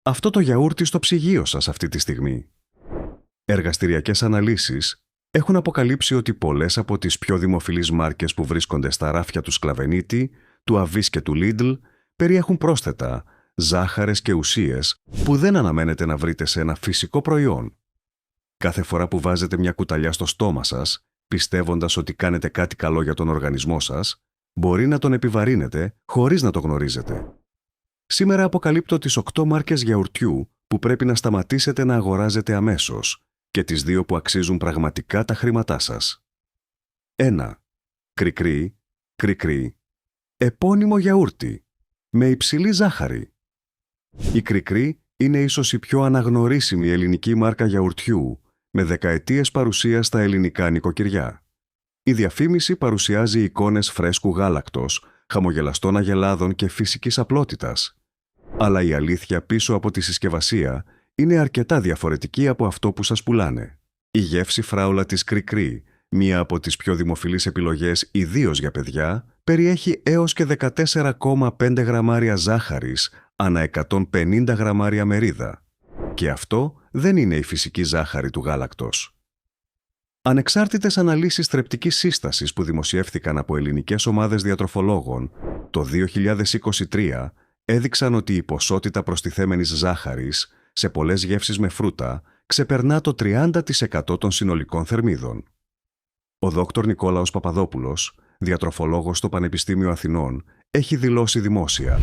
αυτό το γιαούρτι στο ψυγείο σας αυτή τη στιγμή? Εργαστηριακές αναλύσεις έχουν αποκαλύψει ότι πολλές από τις πιο δημοφιλείς μάρκες που βρίσκονται στα ράφια του Σκλαβενίτη, του Αβίς και του Λίντλ περιέχουν πρόσθετα ζάχαρες και ουσίες που δεν αναμένετε να βρείτε σε ένα φυσικό προϊόν. Κάθε φορά που βάζετε μια κουταλιά στο στόμα σας, πιστεύοντας ότι κάνετε κάτι καλό για τον οργανισμό σας, μπορεί να τον επιβαρύνετε χωρίς να το γνωρίζετε. Σήμερα αποκαλύπτω τις 8 μάρκες γιαουρτιού που πρέπει να σταματήσετε να αγοράζετε αμέσως και τις 2 που αξίζουν πραγματικά τα χρήματά σας. 1. Κρικρί, κρικρί, επώνυμο γιαούρτι, με υψηλή ζάχαρη. Η Κρικρί είναι ίσως η πιο αναγνωρίσιμη ελληνική μάρκα γιαουρτιού, με δεκαετίες παρουσία στα ελληνικά νοικοκυριά. Η διαφήμιση παρουσιάζει εικόνες φρέσκου γάλακτος, χαμογελαστών αγελάδων και φυσικής απλότητας. Αλλά η αλήθεια πίσω από τη συσκευασία είναι αρκετά διαφορετική από αυτό που σας πουλάνε. Η γεύση φράουλα της Κρικρί, μία από τις πιο δημοφιλείς επιλογές ιδίως για παιδιά, περιέχει έως και 14,5 γραμμάρια ζάχαρης ανά 150 γραμμάρια μερίδα. Και αυτό δεν είναι η φυσική ζάχαρη του γάλακτος. Ανεξάρτητες αναλύσεις θρεπτικής σύστασης που δημοσιεύθηκαν από ελληνικές ομάδες διατροφολόγων το 2023 έδειξαν ότι η ποσότητα προστιθέμενης ζάχαρης σε πολλές γεύσεις με φρούτα ξεπερνά το 30% των συνολικών θερμίδων. Ο Δ. Νικόλαος Παπαδόπουλος, διατροφολόγος στο Πανεπιστήμιο Αθηνών, έχει δηλώσει δημόσια: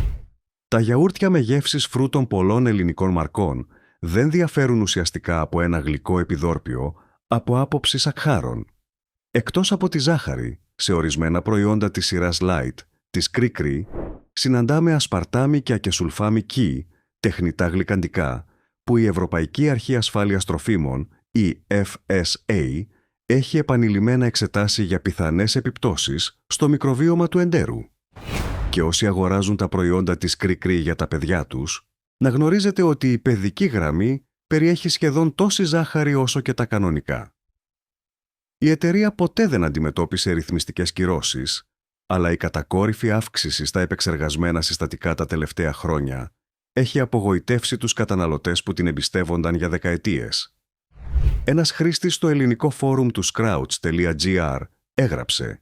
«Τα γιαούρτια με γεύσεις φρούτων πολλών ελληνικών μαρκών δεν διαφέρουν ουσιαστικά από ένα γλυκό επιδόρπιο από άποψη σακχάρων. Εκτός από τη ζάχαρη, σε ορισμένα προϊόντα της σειράς Light, της Κρικρί, συναντάμε ασπαρτάμι και ακεσουλφάμι κι, τεχνητά γλυκαντικά, που η Ευρωπαϊκή Αρχή Ασφάλειας Τροφίμων, η FSA, έχει επανειλημμένα εξετάσει για πιθανές επιπτώσεις στο μικροβίωμα του εντέρου. Και όσοι αγοράζουν τα προϊόντα της Κρικρί για τα παιδιά τους, να γνωρίζετε ότι η παιδική γραμμή περιέχει σχεδόν τόση ζάχαρη όσο και τα κανονικά». Η εταιρεία ποτέ δεν αντιμετώπισε ρυθμιστικές κυρώσεις, αλλά η κατακόρυφη αύξηση στα επεξεργασμένα συστατικά τα τελευταία χρόνια έχει απογοητεύσει τους καταναλωτές που την εμπιστεύονταν για δεκαετίες. Ένας χρήστης στο ελληνικό φόρουμ του Scrouts.gr έγραψε: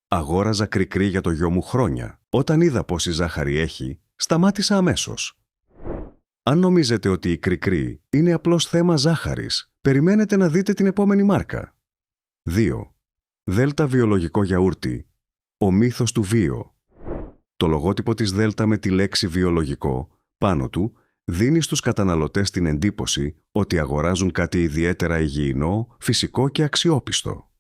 «Αγόραζα Κρικρί για το γιο μου χρόνια. Όταν είδα πόση ζάχαρη έχει, σταμάτησα αμέσως». Αν νομίζετε ότι η Κρικρί είναι απλώς θέμα ζάχαρης, περιμένετε να δείτε την επόμενη μάρκα. 2. Δέλτα βιολογικό γιαούρτι. Ο μύθος του βίο. Το λογότυπο της Δέλτα με τη λέξη βιολογικό πάνω του δίνει στους καταναλωτές την εντύπωση ότι αγοράζουν κάτι ιδιαίτερα υγιεινό, φυσικό και αξιόπιστο.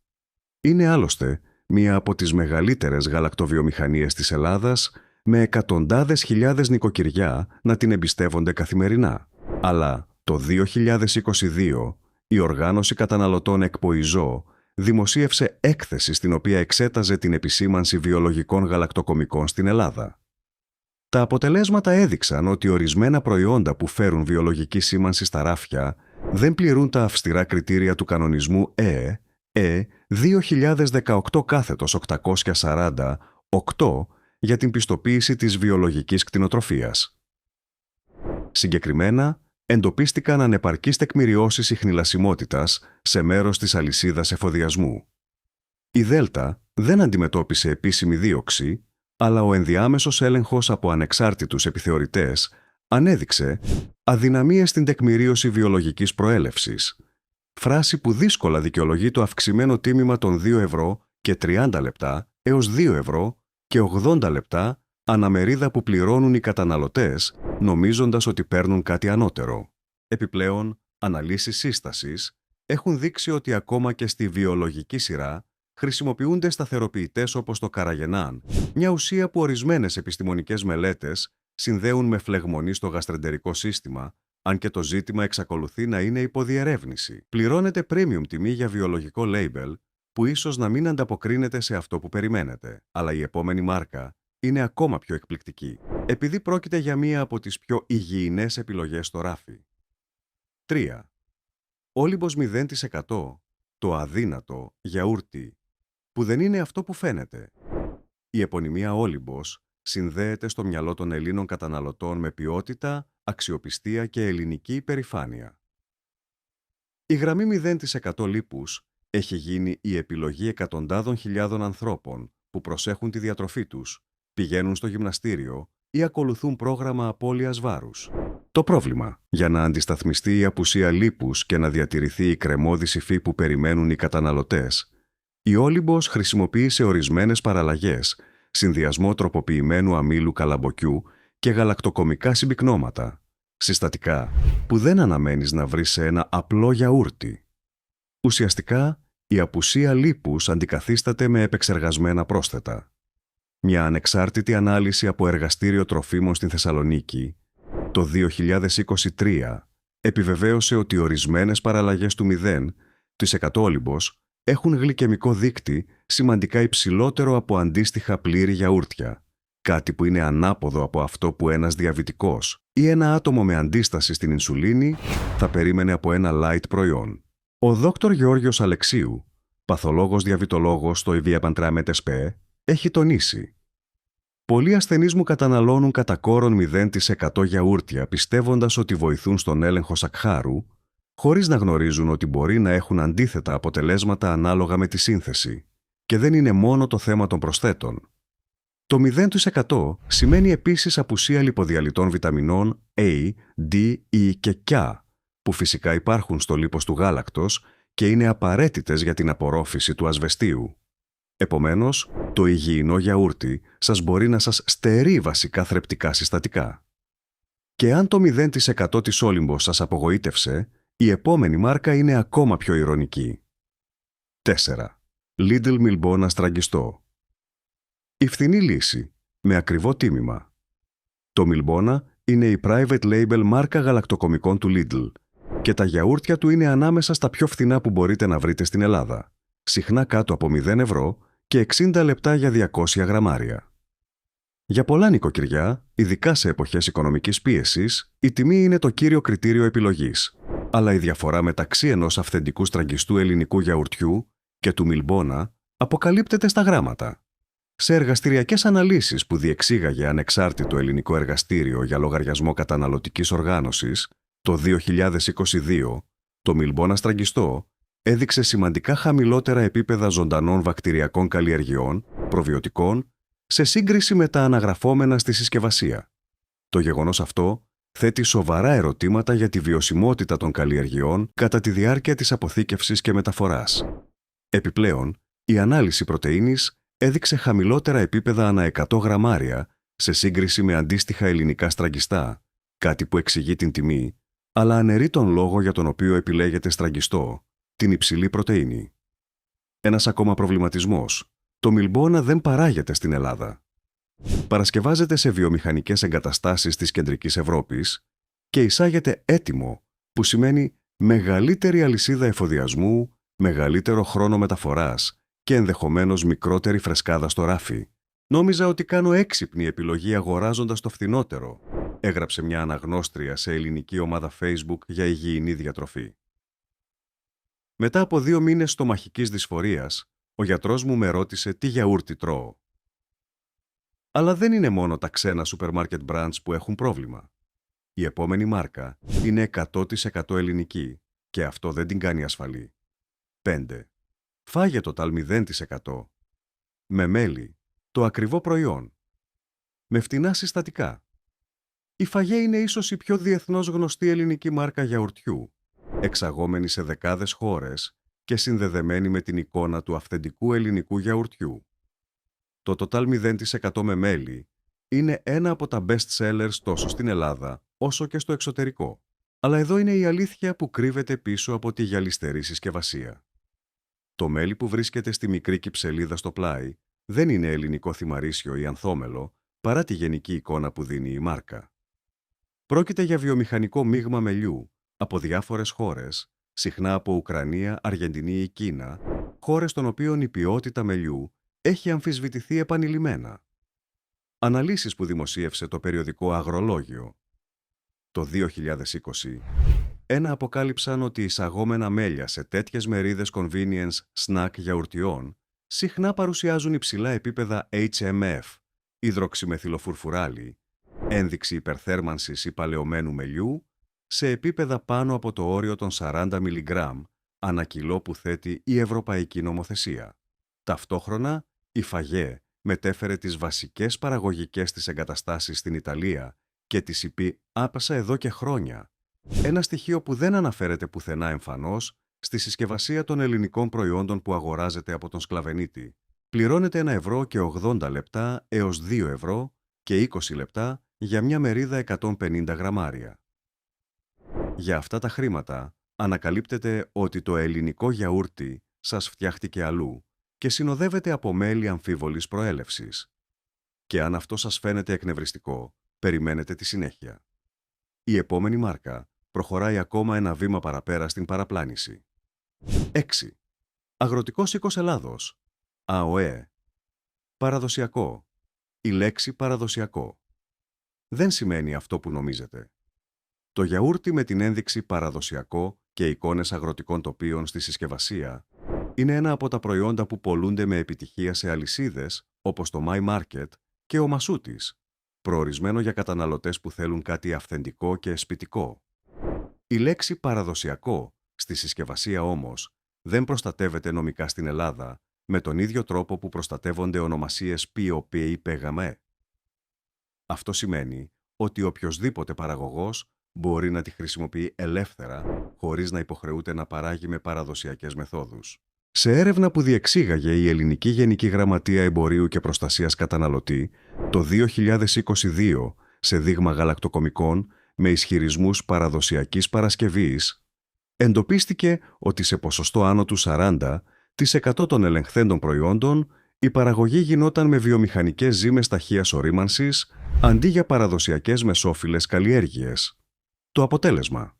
Είναι άλλωστε μία από τις μεγαλύτερες γαλακτοβιομηχανίες της Ελλάδας, με εκατοντάδες χιλιάδες νοικοκυριά να την εμπιστεύονται καθημερινά. Αλλά το 2022 η Οργάνωση Καταναλωτών ΕΚΠΟΙΖΟ δημοσίευσε έκθεση στην οποία εξέταζε την επισήμανση βιολογικών γαλακτοκομικών στην Ελλάδα. Τα αποτελέσματα έδειξαν ότι ορισμένα προϊόντα που φέρουν βιολογική σήμανση στα ράφια δεν πληρούν τα αυστηρά κριτήρια του κανονισμού ΕΕ 2018/840 για την πιστοποίηση της βιολογικής κτηνοτροφίας. Συγκεκριμένα, εντοπίστηκαν ανεπαρκείς τεκμηριώσεις ιχνηλασιμότητας σε μέρος της αλυσίδας εφοδιασμού. Η Δέλτα δεν αντιμετώπισε επίσημη δίωξη, αλλά ο ενδιάμεσος έλεγχος από ανεξάρτητους επιθεωρητές ανέδειξε αδυναμίες στην τεκμηρίωση βιολογικής προέλευσης, φράση που δύσκολα δικαιολογεί το αυξημένο τίμημα των 2 ευρώ και 30 λεπτά έως 2 ευρώ και 80 λεπτά αναμερίδα που πληρώνουν οι καταναλωτές, νομίζοντας ότι παίρνουν κάτι ανώτερο. Επιπλέον, αναλύσεις σύστασης έχουν δείξει ότι ακόμα και στη βιολογική σειρά χρησιμοποιούνται σταθεροποιητές όπως το καραγενάν, μια ουσία που ορισμένες επιστημονικές μελέτες συνδέουν με φλεγμονή στο γαστρεντερικό σύστημα, αν και το ζήτημα εξακολουθεί να είναι υποδιερεύνηση. Πληρώνετε premium τιμή για βιολογικό label, που ίσως να μην ανταποκρίνεται σε αυτό που περιμένετε, αλλά η επόμενη μάρκα είναι ακόμα πιο εκπληκτική, επειδή πρόκειται για μία από τις πιο υγιεινές επιλογές στο ράφι. 3. Όλυμπος 0%, το αδύνατο γιαούρτι, που δεν είναι αυτό που φαίνεται. Η επωνυμία Όλυμπος συνδέεται στο μυαλό των Ελλήνων καταναλωτών με ποιότητα, αξιοπιστία και ελληνική υπερηφάνεια. Η γραμμή 0% λίπους έχει γίνει η επιλογή εκατοντάδων χιλιάδων ανθρώπων που προσέχουν τη διατροφή τους, πηγαίνουν στο γυμναστήριο ή ακολουθούν πρόγραμμα απώλειας βάρους. Το πρόβλημα, για να αντισταθμιστεί η απουσία λίπους και να διατηρηθεί η κρεμώδης υφή που περιμένουν οι καταναλωτές, η Όλυμπος χρησιμοποίησε ορισμένες παραλλαγές, συνδυασμό τροποποιημένου αμύλου καλαμποκιού και γαλακτοκομικά συμπυκνώματα, συστατικά που δεν αναμένεις να βρεις σε ένα απλό γιαούρτι. Ουσιαστικά, η απουσία λίπους αντικαθίσταται με επεξεργασμένα πρόσθετα. Μια ανεξάρτητη ανάλυση από εργαστήριο τροφίμων στην Θεσσαλονίκη το 2023 επιβεβαίωσε ότι ορισμένες παραλλαγές του 0% Όλυμπος έχουν γλυκαιμικό δείκτη σημαντικά υψηλότερο από αντίστοιχα πλήρη γιαούρτια, κάτι που είναι ανάποδο από αυτό που ένας διαβητικός ή ένα άτομο με αντίσταση στην ινσουλίνη θα περίμενε από ένα light προϊόν. Ο Δ. Γεώργιος Αλεξίου, παθολόγος διαβητολόγος στο ΕΒΙΑΠΑΝΤΡΑΜΕΤΕΣΠΕ, έχει τονίσει: πολλοί ασθενείς μου καταναλώνουν κατά κόρον 0% γιαούρτια πιστεύοντας ότι βοηθούν στον έλεγχο σακχάρου, χωρίς να γνωρίζουν ότι μπορεί να έχουν αντίθετα αποτελέσματα ανάλογα με τη σύνθεση, και δεν είναι μόνο το θέμα των προσθέτων. Το 0% σημαίνει επίσης απουσία λιποδιαλυτών βιταμινών A, D, E και K, που φυσικά υπάρχουν στο λίπος του γάλακτος και είναι απαραίτητες για την απορρόφηση του ασβεστίου. Επομένως, το υγιεινό γιαούρτι σας μπορεί να σας στερεί βασικά θρεπτικά συστατικά. Και αν το 0% της Όλυμπος σας απογοήτευσε, η επόμενη μάρκα είναι ακόμα πιο ηρωνική. 4. Lidl Milbona στραγγιστό. Η φθηνή λύση, με ακριβό τίμημα. Το Milbona είναι η private label μάρκα γαλακτοκομικών του Lidl και τα γιαούρτια του είναι ανάμεσα στα πιο φθηνά που μπορείτε να βρείτε στην Ελλάδα, συχνά κάτω από 0 ευρώ και 60 λεπτά για 200 γραμμάρια. Για πολλά νοικοκυριά, ειδικά σε εποχές οικονομικής πίεσης, η τιμή είναι το κύριο κριτήριο επιλογής, αλλά η διαφορά μεταξύ ενός αυθεντικού στραγγιστού ελληνικού γιαουρτιού και του Milbona αποκαλύπτεται στα γράμματα. Σε εργαστηριακές αναλύσεις που διεξήγαγε ανεξάρτητο ελληνικό εργαστήριο για λογαριασμό καταναλωτικής οργάνωσης το 2022, το Milbona στραγγιστό έδειξε σημαντικά χαμηλότερα επίπεδα ζωντανών βακτηριακών καλλιεργειών, προβιωτικών, σε σύγκριση με τα αναγραφόμενα στη συσκευασία. Το γεγονός αυτό θέτει σοβαρά ερωτήματα για τη βιωσιμότητα των καλλιεργειών κατά τη διάρκεια της αποθήκευσης και μεταφοράς. Επιπλέον, η ανάλυση πρωτεΐνης έδειξε χαμηλότερα επίπεδα ανά 100 γραμμάρια σε σύγκριση με αντίστοιχα ελληνικά στραγγιστά, κάτι που εξηγεί την τιμή, αλλά αναιρεί τον λόγο για τον οποίο επιλέγεται στραγγιστό, την υψηλή πρωτεΐνη. Ένας ακόμα προβληματισμός: το Milbona δεν παράγεται στην Ελλάδα. Παρασκευάζεται σε βιομηχανικές εγκαταστάσεις της κεντρικής Ευρώπης και εισάγεται έτοιμο, που σημαίνει μεγαλύτερη αλυσίδα εφοδιασμού, μεγαλύτερο χρόνο μεταφοράς και ενδεχομένως μικρότερη φρεσκάδα στο ράφι. «Νόμιζα ότι κάνω έξυπνη επιλογή αγοράζοντας το φθηνότερο», έγραψε μια αναγνώστρια σε ελληνική ομάδα Facebook για υγιεινή διατροφή. Μετά από 2 μήνες στομαχικής δυσφορίας, ο γιατρός μου με ρώτησε τι γιαούρτι τρώω. Αλλά δεν είναι μόνο τα ξένα supermarket brands που έχουν πρόβλημα. Η επόμενη μάρκα είναι 100% ελληνική και αυτό δεν την κάνει ασφαλή. 5. Φάγε Total 0%. Με μέλι, το ακριβό προϊόν. Με φτηνά συστατικά. Η Φαγέ είναι ίσως η πιο διεθνώς γνωστή ελληνική μάρκα γιαουρτιού, εξαγόμενη σε δεκάδες χώρες και συνδεδεμένη με την εικόνα του αυθεντικού ελληνικού γιαουρτιού. Το Total 0% με μέλι είναι ένα από τα best sellers τόσο στην Ελλάδα όσο και στο εξωτερικό. Αλλά εδώ είναι η αλήθεια που κρύβεται πίσω από τη γυαλιστερή συσκευασία. Το μέλι που βρίσκεται στη μικρή κυψελίδα στο πλάι δεν είναι ελληνικό θυμαρίσιο ή ανθόμελο, παρά τη γενική εικόνα που δίνει η μάρκα. Πρόκειται για βιομηχανικό μείγμα μελιού από διάφορες χώρες, συχνά από Ουκρανία, Αργεντινή ή Κίνα, χώρες των οποίων η ποιότητα μελιού έχει αμφισβητηθεί επανειλημμένα. Αναλύσεις που δημοσίευσε το περιοδικό Αγρολόγιο το 2020, αποκάλυψαν ότι εισαγόμενα μέλια σε τέτοιες μερίδες convenience snack γιαουρτιών συχνά παρουσιάζουν υψηλά επίπεδα HMF, υδροξιμεθυλοφουρφουράλι, ένδειξη υπερθέρμανσης ή παλαιωμένου μελιού, σε επίπεδα πάνω από το όριο των 40 μιλιγκράμμ ανά κιλό που θέτει η Ευρωπαϊκή Νομοθεσία. Ταυτόχρονα, η ΦΑΓΕ μετέφερε τις βασικές παραγωγικές της εγκαταστάσεις στην Ιταλία και τις είπε άπασα εδώ και χρόνια. Ένα στοιχείο που δεν αναφέρεται πουθενά εμφανώς στη συσκευασία των ελληνικών προϊόντων που αγοράζεται από τον σκλαβενίτη. Πληρώνεται 1 € και 80 λεπτά έως 2 ευρώ και 20 λεπτά για μια μερίδα 150 γραμμάρια. Για αυτά τα χρήματα ανακαλύπτεται ότι το ελληνικό γιαούρτι σας φτιάχτηκε αλλού και συνοδεύεται από μέλι αμφίβολης προέλευσης. Και αν αυτό σας φαίνεται εκνευριστικό, περιμένετε τη συνέχεια. Η επόμενη μάρκα προχωράει ακόμα ένα βήμα παραπέρα στην παραπλάνηση. 6. Αγροτικός οίκος Ελλάδος. ΑΟΕ. Παραδοσιακό. Η λέξη παραδοσιακό δεν σημαίνει αυτό που νομίζετε. Το γιαούρτι με την ένδειξη παραδοσιακό και εικόνες αγροτικών τοπίων στη συσκευασία είναι ένα από τα προϊόντα που πωλούνται με επιτυχία σε αλυσίδες όπως το My Market και ο Μασούτης, προορισμένο για καταναλωτές που θέλουν κάτι αυθεντικό και σπιτικό. Η λέξη παραδοσιακό στη συσκευασία όμως δεν προστατεύεται νομικά στην Ελλάδα με τον ίδιο τρόπο που προστατεύονται ονομασίες POP. Αυτό σημαίνει ότι οποιοσδήποτε παραγωγός μπορεί να τη χρησιμοποιεί ελεύθερα, χωρίς να υποχρεούται να παράγει με παραδοσιακές μεθόδους. Σε έρευνα που διεξήγαγε η Ελληνική Γενική Γραμματεία Εμπορίου και Προστασίας Καταναλωτή το 2022 σε δείγμα γαλακτοκομικών με ισχυρισμούς παραδοσιακής παρασκευής, εντοπίστηκε ότι σε ποσοστό άνω του 40% των ελεγχθέντων προϊόντων η παραγωγή γινόταν με βιομηχανικές ζύμες ταχείας ορίμανσης αντί για παραδοσιακές μεσόφυλλες καλλιέργειες. Το αποτέλεσμα.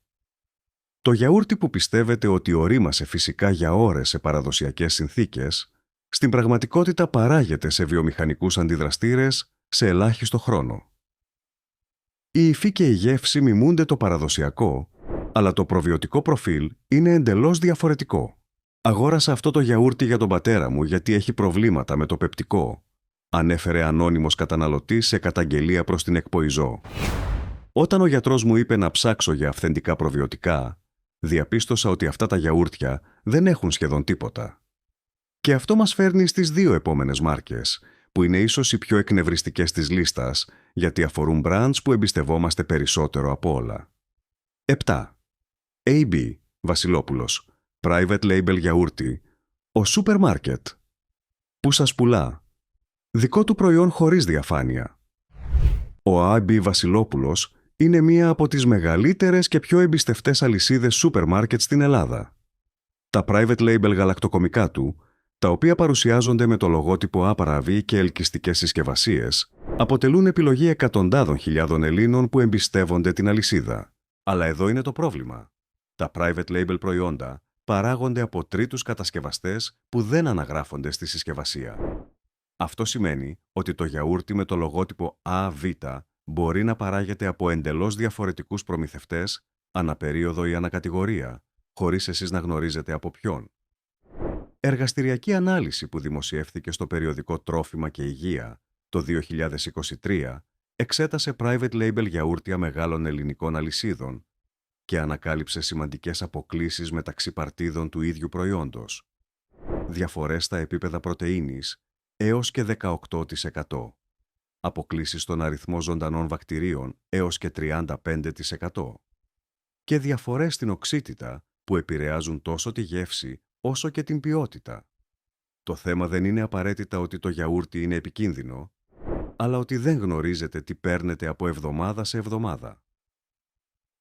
Το γιαούρτι που πιστεύετε ότι ορίμασε φυσικά για ώρες σε παραδοσιακές συνθήκες, στην πραγματικότητα παράγεται σε βιομηχανικούς αντιδραστήρες σε ελάχιστο χρόνο. Η υφή και η γεύση μιμούνται το παραδοσιακό, αλλά το προβιωτικό προφίλ είναι εντελώς διαφορετικό. «Αγόρασα αυτό το γιαούρτι για τον πατέρα μου γιατί έχει προβλήματα με το πεπτικό», ανέφερε ανώνυμος καταναλωτής σε καταγγελία προς την ΕΚΠΟΙΖΟ. Όταν ο γιατρός μου είπε να ψάξω για αυθεντικά προβιωτικά, διαπίστωσα ότι αυτά τα γιαούρτια δεν έχουν σχεδόν τίποτα. Και αυτό μας φέρνει στις δύο επόμενες μάρκες, που είναι ίσως οι πιο εκνευριστικές της λίστας, γιατί αφορούν brands που εμπιστευόμαστε περισσότερο από όλα. 7. AB, Βασιλόπουλος, Private Label γιαούρτι, ο σούπερ μάρκετ. Που σας πουλά. Δικό του προϊόν χωρίς διαφάνεια. Ο AB Βασιλόπουλος είναι μία από τις μεγαλύτερες και πιο εμπιστευτές αλυσίδες σούπερ μάρκετ στην Ελλάδα. Τα private label γαλακτοκομικά του, τα οποία παρουσιάζονται με το λογότυπο άπαραβη και ελκυστικές συσκευασίες, αποτελούν επιλογή εκατοντάδων χιλιάδων Ελλήνων που εμπιστεύονται την αλυσίδα. Αλλά εδώ είναι το πρόβλημα. Τα private label προϊόντα παράγονται από τρίτους κατασκευαστές που δεν αναγράφονται στη συσκευασία. Αυτό σημαίνει ότι το γιαούρτι με το λογότυπο ΑΒ μπορεί να παράγεται από εντελώς διαφορετικούς προμηθευτές, αναπερίοδο ή ανακατηγορία, χωρίς εσείς να γνωρίζετε από ποιον. Εργαστηριακή ανάλυση που δημοσιεύθηκε στο περιοδικό Τρόφιμα και Υγεία το 2023 εξέτασε private label γιαούρτια μεγάλων ελληνικών αλυσίδων και ανακάλυψε σημαντικές αποκλίσεις μεταξύ παρτίδων του ίδιου προϊόντος. Διαφορές στα επίπεδα πρωτεΐνης έως και 18%. Αποκλίσεις στον αριθμό ζωντανών βακτηρίων έως και 35%. Και διαφορές στην οξύτητα που επηρεάζουν τόσο τη γεύση όσο και την ποιότητα. Το θέμα δεν είναι απαραίτητα ότι το γιαούρτι είναι επικίνδυνο, αλλά ότι δεν γνωρίζετε τι παίρνετε από εβδομάδα σε εβδομάδα.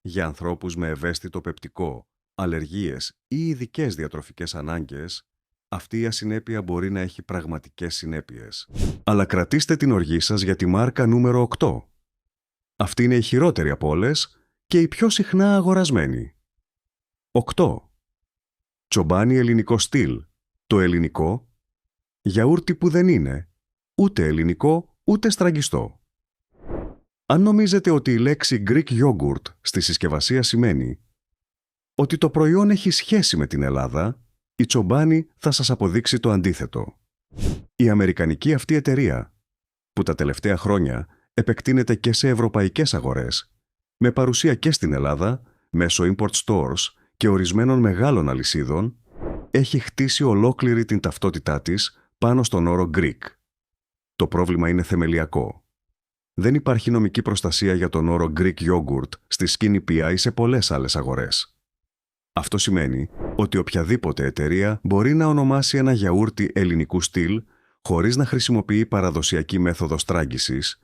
Για ανθρώπους με ευαίσθητο πεπτικό, αλλεργίες ή ειδικές διατροφικές ανάγκες, αυτή η ασυνέπεια μπορεί να έχει πραγματικές συνέπειες. Αλλά κρατήστε την οργή σας για τη μάρκα νούμερο 8. Αυτή είναι η χειρότερη από όλες και η πιο συχνά αγορασμένη. 8. Τσομπάνι ελληνικό στυλ. Το ελληνικό, γιαούρτι που δεν είναι ούτε ελληνικό ούτε στραγγιστό. Αν νομίζετε ότι η λέξη Greek yogurt στη συσκευασία σημαίνει ότι το προϊόν έχει σχέση με την Ελλάδα, η Τσομπάνι θα σας αποδείξει το αντίθετο. Η αμερικανική αυτή εταιρεία, που τα τελευταία χρόνια επεκτείνεται και σε ευρωπαϊκές αγορές, με παρουσία και στην Ελλάδα, μέσω import stores και ορισμένων μεγάλων αλυσίδων, έχει χτίσει ολόκληρη την ταυτότητά της πάνω στον όρο Greek. Το πρόβλημα είναι θεμελιακό. Δεν υπάρχει νομική προστασία για τον όρο Greek yogurt στη Skinny Pea ή σε πολλές άλλες αγορές. Αυτό σημαίνει ότι οποιαδήποτε εταιρεία μπορεί να ονομάσει ένα γιαούρτι ελληνικού στυλ χωρίς να χρησιμοποιεί παραδοσιακή μέθοδο στράγγισης,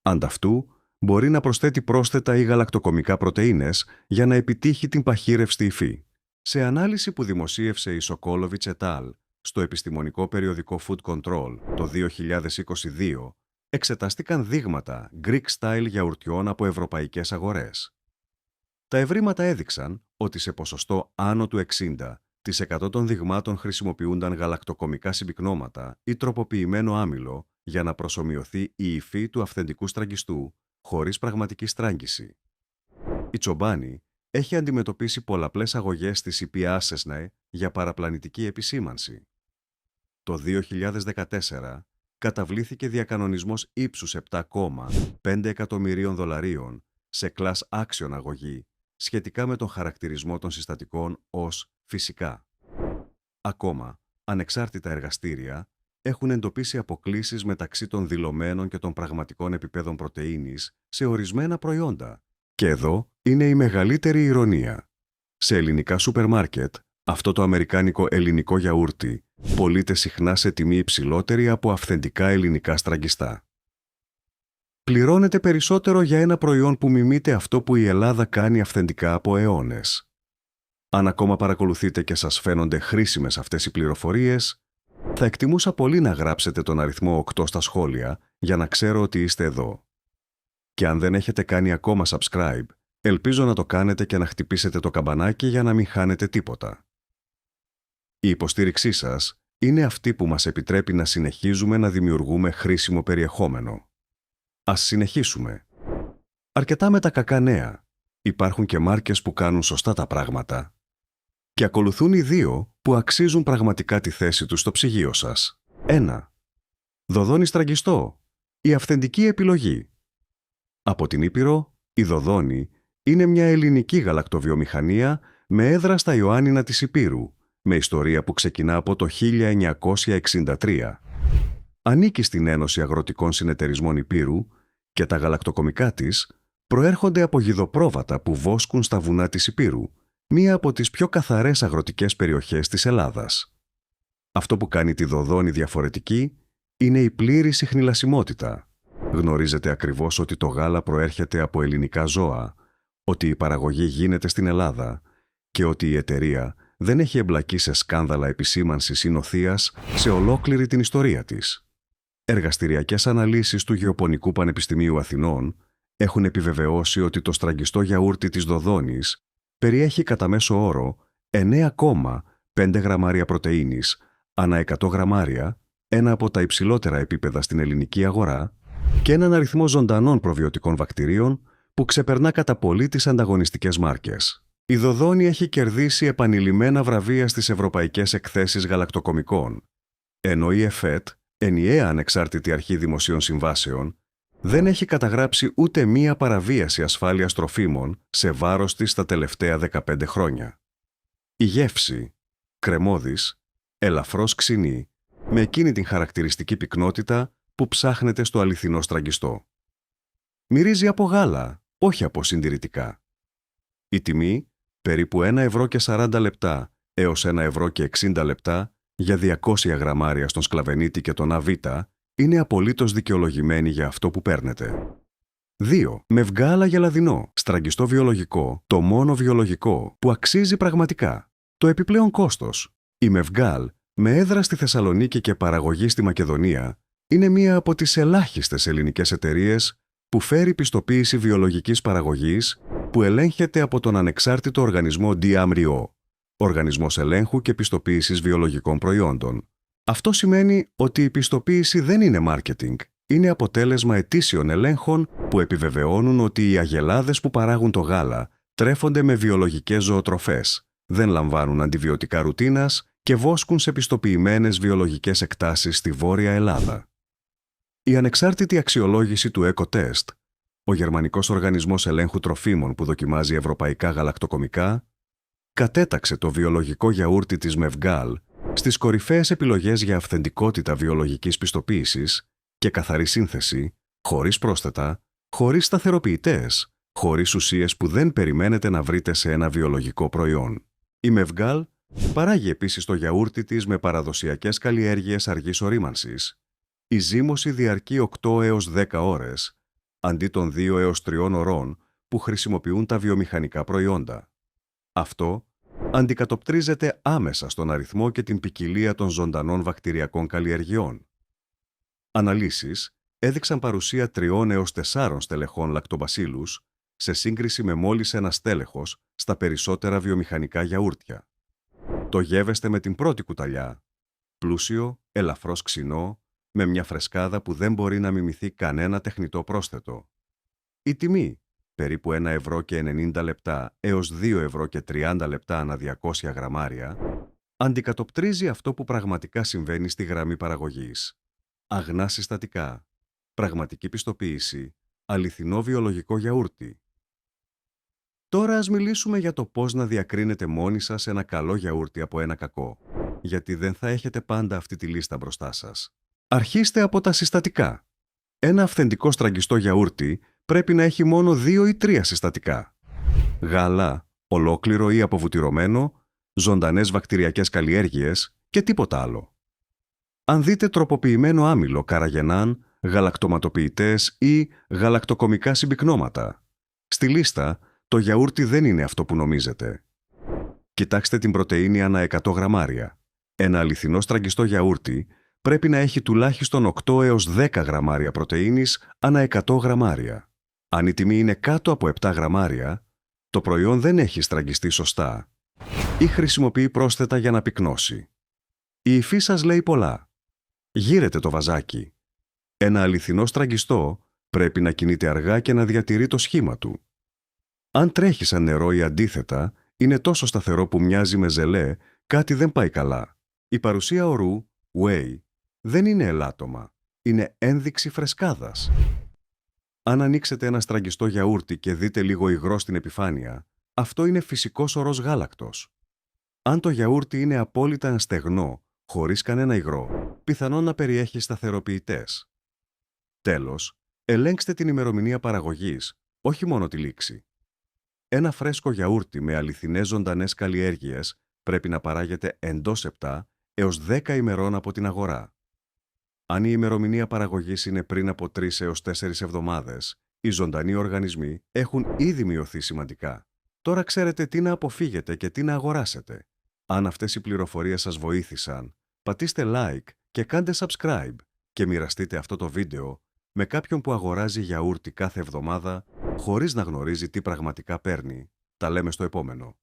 ανταυτού μπορεί να προσθέτει πρόσθετα ή γαλακτοκομικά πρωτεΐνες για να επιτύχει την παχύρευστη υφή. Σε ανάλυση που δημοσίευσε η Σοκόλοβιτς et al. Στο επιστημονικό περιοδικό Food Control το 2022, εξετάστηκαν δείγματα Greek style γιαουρτιών από ευρωπαϊκές αγορές. Τα ευρήματα έδειξαν ότι σε ποσοστό άνω του 60% των δειγμάτων χρησιμοποιούνταν γαλακτοκομικά συμπυκνώματα ή τροποποιημένο άμυλο για να προσομοιωθεί η υφή του αυθεντικού στραγγιστού, χωρίς πραγματική στράγγιση. Η Τσομπάνη έχει αντιμετωπίσει πολλαπλές αγωγές στη CP Asesnae για παραπλανητική επισήμανση. Το 2014 καταβλήθηκε διακανονισμός ύψους $7,5 εκατομμυρίων σε class action αγωγή σχετικά με τον χαρακτηρισμό των συστατικών ως φυσικά. Ακόμα, ανεξάρτητα εργαστήρια έχουν εντοπίσει αποκλίσεις μεταξύ των δηλωμένων και των πραγματικών επιπέδων πρωτεΐνης σε ορισμένα προϊόντα. Και εδώ είναι η μεγαλύτερη ηρωνία. Σε ελληνικά σούπερ μάρκετ, αυτό το αμερικάνικο ελληνικό γιαούρτι πωλείται συχνά σε τιμή υψηλότερη από αυθεντικά ελληνικά στραγγιστά. Πληρώνετε περισσότερο για ένα προϊόν που μιμείται αυτό που η Ελλάδα κάνει αυθεντικά από αιώνες. Αν ακόμα παρακολουθείτε και σας φαίνονται χρήσιμες αυτές οι πληροφορίες, θα εκτιμούσα πολύ να γράψετε τον αριθμό 8 στα σχόλια για να ξέρω ότι είστε εδώ. Και αν δεν έχετε κάνει ακόμα subscribe, ελπίζω να το κάνετε και να χτυπήσετε το καμπανάκι για να μην χάνετε τίποτα. Η υποστήριξή σας είναι αυτή που μας επιτρέπει να συνεχίζουμε να δημιουργούμε χρήσιμο περιεχόμενο. Ας συνεχίσουμε. Αρκετά με τα κακά νέα. Υπάρχουν και μάρκες που κάνουν σωστά τα πράγματα. Και ακολουθούν οι δύο που αξίζουν πραγματικά τη θέση τους στο ψυγείο σας. 1. Δοδόνη στραγγιστό. Η αυθεντική επιλογή. Από την Ήπειρο, η Δοδόνη είναι μια ελληνική γαλακτοβιομηχανία με έδρα στα Ιωάννινα της Ηπείρου, με ιστορία που ξεκινά από το 1963. Ανήκει στην Ένωση Αγροτικών Συνεταιρισμών Ηπείρου και τα γαλακτοκομικά της προέρχονται από γιδοπρόβατα που βόσκουν στα βουνά της Ηπείρου, μία από τις πιο καθαρές αγροτικές περιοχές της Ελλάδας. Αυτό που κάνει τη Δοδόνη διαφορετική είναι η πλήρης ιχνηλασιμότητα. Γνωρίζετε ακριβώς ότι το γάλα προέρχεται από ελληνικά ζώα, ότι η παραγωγή γίνεται στην Ελλάδα και ότι η εταιρεία δεν έχει εμπλακεί σε σκάνδαλα επισήμανσης ή νοθείας σε ολόκληρη την ιστορία της. Εργαστηριακές αναλύσεις του Γεωπονικού Πανεπιστημίου Αθηνών έχουν επιβεβαιώσει ότι το στραγγιστό γιαούρτι της Δοδόνης περιέχει κατά μέσο όρο 9,5 γραμμάρια πρωτεΐνης ανά 100 γραμμάρια, ένα από τα υψηλότερα επίπεδα στην ελληνική αγορά, και έναν αριθμό ζωντανών προβιωτικών βακτηρίων που ξεπερνά κατά πολύ τις ανταγωνιστικές μάρκες. Η Δοδόνη έχει κερδίσει επανειλημμένα βραβεία στις ευρωπαϊκές εκθέσεις γαλακτοκομικών, ενώ η ΕΦΕΤ, ενιαία ανεξάρτητη αρχή δημοσίων συμβάσεων, δεν έχει καταγράψει ούτε μία παραβίαση ασφάλειας τροφίμων σε βάρος της τα τελευταία 15 χρόνια. Η γεύση, κρεμώδης, ελαφρώς ξινή, με εκείνη την χαρακτηριστική πυκνότητα που ψάχνετε στο αληθινό στραγγιστό. Μυρίζει από γάλα, όχι από συντηρητικά. Η τιμή, περίπου 1,40 ευρώ έως 1,60 ευρώ για 200 γραμμάρια στον σκλαβενίτη και τον ΑΒ, είναι απολύτως δικαιολογημένη για αυτό που παίρνετε. 2. Μευγάλα γελαδινό, στραγγιστό βιολογικό, το μόνο βιολογικό που αξίζει πραγματικά. Το επιπλέον κόστος. Η Μευγάλ, με έδρα στη Θεσσαλονίκη και παραγωγή στη Μακεδονία, είναι μία από τις ελάχιστες ελληνικές εταιρείες που φέρει πιστοποίηση βιολογικής παραγωγής που ελέγχεται από τον ανεξάρτητο οργανισμό DMRIO, Οργανισμός Ελέγχου και Πιστοποίησης Βιολογικών Προϊόντων. Αυτό σημαίνει ότι η πιστοποίηση δεν είναι marketing, είναι αποτέλεσμα ετήσιων ελέγχων που επιβεβαιώνουν ότι οι αγελάδες που παράγουν το γάλα τρέφονται με βιολογικές ζωοτροφές, δεν λαμβάνουν αντιβιωτικά ρουτίνας και βόσκουν σε πιστοποιημένες βιολογικές εκτάσεις στη Βόρεια Ελλάδα. Η ανεξάρτητη αξιολόγηση του EcoTest, ο Γερμανικός Οργανισμός Ελέγχου Τροφίμων που δοκιμάζει ευρωπαϊκά γαλακτοκομικά, κατέταξε το βιολογικό γιαούρτι της Μευγκάλ στις κορυφαίες επιλογές για αυθεντικότητα βιολογικής πιστοποίησης και καθαρή σύνθεση, χωρίς πρόσθετα, χωρίς σταθεροποιητές, χωρίς ουσίες που δεν περιμένετε να βρείτε σε ένα βιολογικό προϊόν. Η Μευγκάλ παράγει επίσης το γιαούρτι της με παραδοσιακές καλλιέργειες αργής ορίμανσης. Η ζύμωση διαρκεί 8 έως 10 ώρες, αντί των 2 έως 3 ωρών που χρησιμοποιούν τα βιομηχανικά προϊόντα. Αυτό αντικατοπτρίζεται άμεσα στον αριθμό και την ποικιλία των ζωντανών βακτηριακών καλλιεργειών. Αναλύσεις έδειξαν παρουσία 3 έως 4 στελεχών λακτομπασίλους σε σύγκριση με μόλις ένα στέλεχος στα περισσότερα βιομηχανικά γιαούρτια. Το γεύεστε με την πρώτη κουταλιά, πλούσιο, ελαφρώς ξινό, με μια φρεσκάδα που δεν μπορεί να μιμηθεί κανένα τεχνητό πρόσθετο. Η τιμή, περίπου 1,90 € έως 2,30 € ανά 200 γραμμάρια, αντικατοπτρίζει αυτό που πραγματικά συμβαίνει στη γραμμή παραγωγής. Αγνά συστατικά, πραγματική πιστοποίηση, αληθινό βιολογικό γιαούρτι. Τώρα ας μιλήσουμε για το πώς να διακρίνετε μόνοι σας ένα καλό γιαούρτι από ένα κακό, γιατί δεν θα έχετε πάντα αυτή τη λίστα μπροστά σας. Αρχίστε από τα συστατικά. Ένα αυθεντικό στραγγιστό γιαούρτι πρέπει να έχει μόνο 2 ή 3 συστατικά. Γάλα, ολόκληρο ή αποβουτυρωμένο, ζωντανές βακτηριακές καλλιέργειες και τίποτα άλλο. Αν δείτε τροποποιημένο άμυλο, καραγενάν, γαλακτοματοποιητές ή γαλακτοκομικά συμπυκνώματα, στη λίστα το γιαούρτι δεν είναι αυτό που νομίζετε. Κοιτάξτε την πρωτεΐνη ανά 100 γραμμάρια. Ένα αληθινό στραγγιστό γιαούρτι πρέπει να έχει τουλάχιστον 8 έως 10 γραμμάρια πρωτεΐνης ανά 100 γραμμάρια. Αν η τιμή είναι κάτω από 7 γραμμάρια, το προϊόν δεν έχει στραγγιστεί σωστά ή χρησιμοποιεί πρόσθετα για να πυκνώσει. Η υφή σας λέει πολλά. Γύρετε το βαζάκι. Ένα αληθινό στραγγιστό πρέπει να κινείται αργά και να διατηρεί το σχήμα του. Αν τρέχει σαν νερό ή αντίθετα, είναι τόσο σταθερό που μοιάζει με ζελέ, κάτι δεν πάει καλά. Η παρουσία ορού, whey, δεν είναι ελάττωμα. Είναι ένδειξη φρεσκάδας. Αν ανοίξετε ένα στραγγιστό γιαούρτι και δείτε λίγο υγρό στην επιφάνεια, αυτό είναι φυσικός ορός γάλακτος. Αν το γιαούρτι είναι απόλυτα στεγνό, χωρίς κανένα υγρό, πιθανόν να περιέχει σταθεροποιητές. Τέλος, ελέγξτε την ημερομηνία παραγωγής, όχι μόνο τη λήξη. Ένα φρέσκο γιαούρτι με αληθινές ζωντανές καλλιέργειες πρέπει να παράγεται εντός 7 έως 10 ημερών από την αγορά. Αν η ημερομηνία παραγωγής είναι πριν από 3 έως 4 εβδομάδες, οι ζωντανοί οργανισμοί έχουν ήδη μειωθεί σημαντικά. Τώρα ξέρετε τι να αποφύγετε και τι να αγοράσετε. Αν αυτές οι πληροφορίες σας βοήθησαν, πατήστε like και κάντε subscribe και μοιραστείτε αυτό το βίντεο με κάποιον που αγοράζει γιαούρτι κάθε εβδομάδα χωρίς να γνωρίζει τι πραγματικά παίρνει. Τα λέμε στο επόμενο.